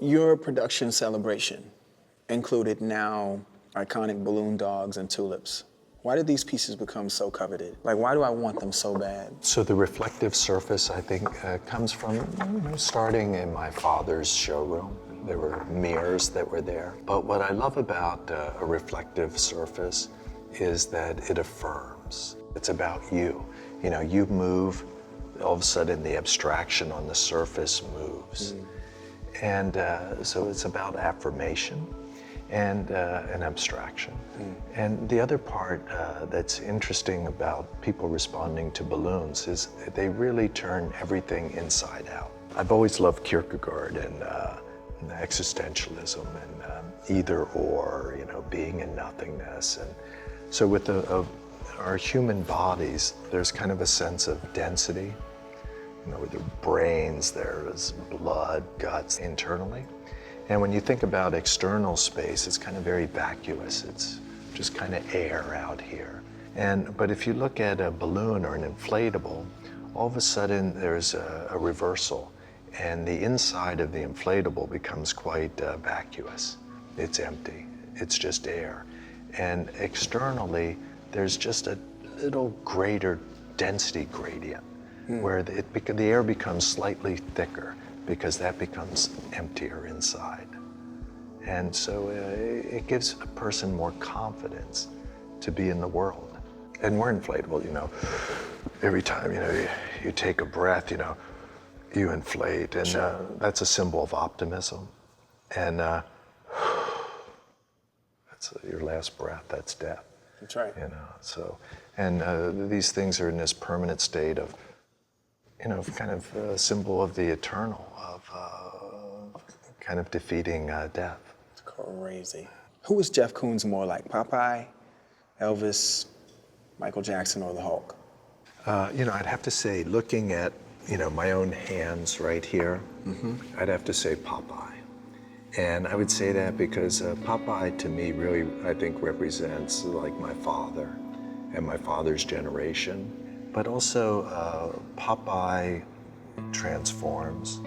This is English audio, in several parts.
Your production celebration included now iconic balloon dogs and tulips. Why did these pieces become so coveted? Like, why do I want them so bad? So the reflective surface, I think, comes from starting in my father's showroom. There were mirrors that were there. But what I love about a reflective surface is that it affirms. It's about you. You know, you move, all of a sudden the abstraction on the surface moves. And so it's about affirmation and an abstraction. And the other part that's interesting about people responding to balloons is they really turn everything inside out. I've always loved Kierkegaard and existentialism and either or, you know, being in nothingness. And so with our human bodies, there's kind of a sense of density. You know, with the brains, there's blood, guts internally. And when you think about external space, it's kind of very vacuous. It's just kind of air out here. But if you look at a balloon or an inflatable, all of a sudden there's a reversal. And the inside of the inflatable becomes quite vacuous. It's empty. It's just air. And externally, there's just a little greater density gradient where the air becomes slightly thicker because that becomes emptier inside. And so it gives a person more confidence to be in the world. And we're inflatable, you know. Every time, you know, you take a breath, you know, you inflate, and that's a symbol of optimism. And that's your last breath, that's death. That's right. You know, so, and these things are in this permanent state of, you know, kind of a symbol of the eternal, of kind of defeating death. It's crazy. Who is Jeff Koons more like, Popeye, Elvis, Michael Jackson, or the Hulk? You know, I'd have to say, looking at, you know, my own hands right here, I'd have to say Popeye. And I would say that because Popeye to me really, I think, represents like my father and my father's generation. But also Popeye transforms.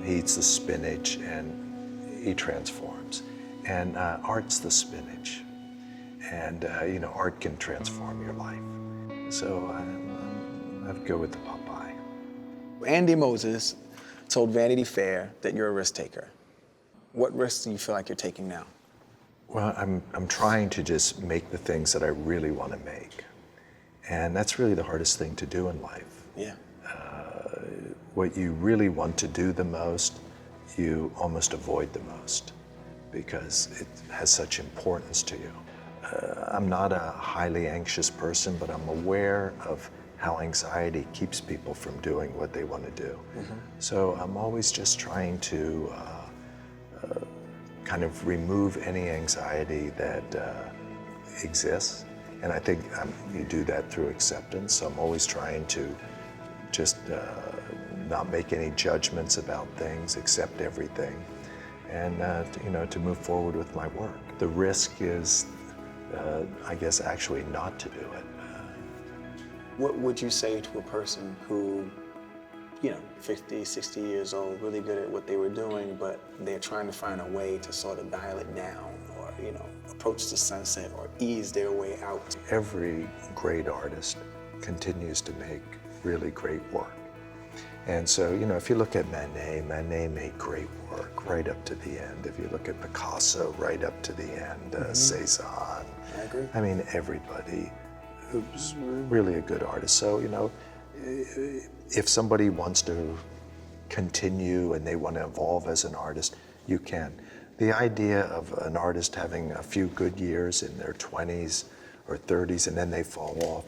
He eats the spinach and he transforms. And art's the spinach. And you know, art can transform your life. So I'd go with the Popeye. Andy Moses told Vanity Fair that you're a risk taker. What risks do you feel like you're taking now? Well, I'm trying to just make the things that I really want to make. And that's really the hardest thing to do in life. Yeah. What you really want to do the most, you almost avoid the most because it has such importance to you. I'm not a highly anxious person, but I'm aware of how anxiety keeps people from doing what they want to do. So I'm always just trying to kind of remove any anxiety that exists. And I think you do that through acceptance. So I'm always trying to just not make any judgments about things, accept everything, and you know, to move forward with my work. The risk is, I guess, actually not to do it. What would you say to a person who, you know, 50, 60 years old, really good at what they were doing, but they're trying to find a way to sort of dial it down or, you know, approach the sunset or ease their way out? Every great artist continues to make really great work. And so, you know, if you look at Manet made great work right up to the end. If you look at Picasso, right up to the end, Cézanne. I agree. I mean, everybody who's really a good artist. So, you know, if somebody wants to continue and they want to evolve as an artist, you can. The idea of an artist having a few good years in their 20s or 30s and then they fall off,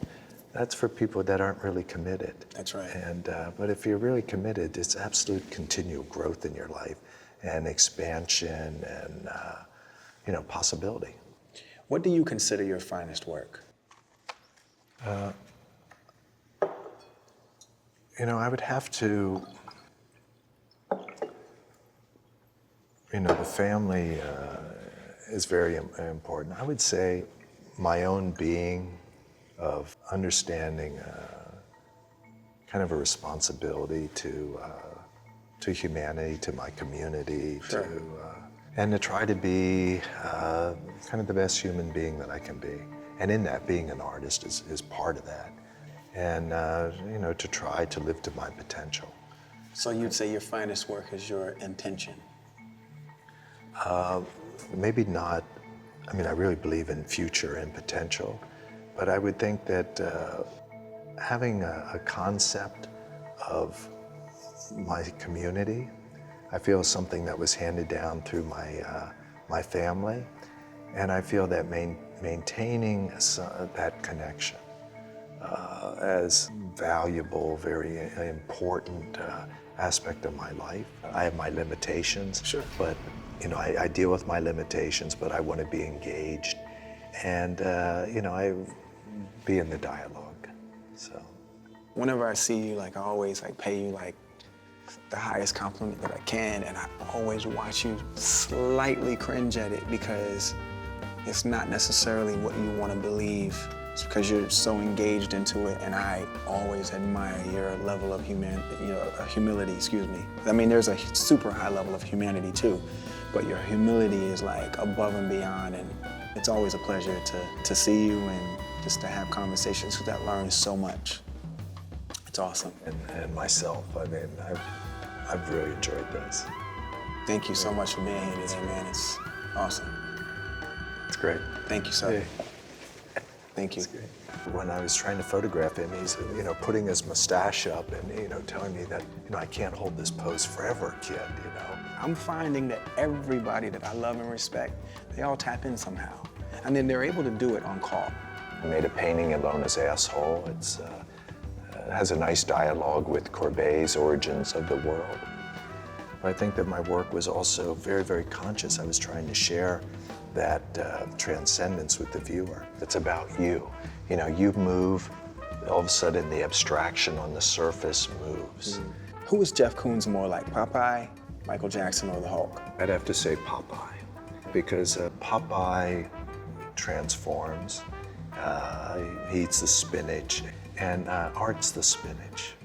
that's for people that aren't really committed. That's right. And but if you're really committed, it's absolute continual growth in your life and expansion and you know, possibility. What do you consider your finest work? You know, I would have to, you know, the family is very important. I would say my own being of understanding kind of a responsibility to to humanity, to my community, Sure. and to try to be kind of the best human being that I can be. And in that, being an artist is part of that. And you know, to try to live to my potential. So you'd say your finest work is your intention? Maybe not. I mean, I really believe in future and potential, but I would think that having a concept of my community, I feel is something that was handed down through my family, and I feel that maintaining that connection as valuable, very important aspect of my life. I have my limitations, Sure. but you know, I deal with my limitations, but I want to be engaged, and you know, I be in the dialogue. So Whenever I see you, like I always like pay you like the highest compliment that I can, and I always watch you slightly cringe at it because it's not necessarily what you want to believe. It's because you're so engaged into it, and I always admire your level of humility, excuse me. I mean, there's a super high level of humanity too, but your humility is like above and beyond, and it's always a pleasure to see you and just to have conversations because I learn so much. It's awesome. and myself, I mean, I've really enjoyed this. Thank you so much for being here today, man. It's awesome. It's great. Thank you, sir. Yeah. Thank you. When I was trying to photograph him, he's, you know, putting his mustache up and, you know, telling me that, you know, I can't hold this pose forever, kid, you know. I'm finding that everybody that I love and respect, they all tap in somehow. And then they're able to do it on call. I made a painting, Ilona's Asshole. It has a nice dialogue with Courbet's Origins of the World. But I think that my work was also very, very conscious. I was trying to share that transcendence with the viewer. It's about you. You know, you move, all of a sudden the abstraction on the surface moves. Who is Jeff Koons more like, Popeye, Michael Jackson, or the Hulk? I'd have to say Popeye, because Popeye transforms, he eats the spinach, and art's the spinach.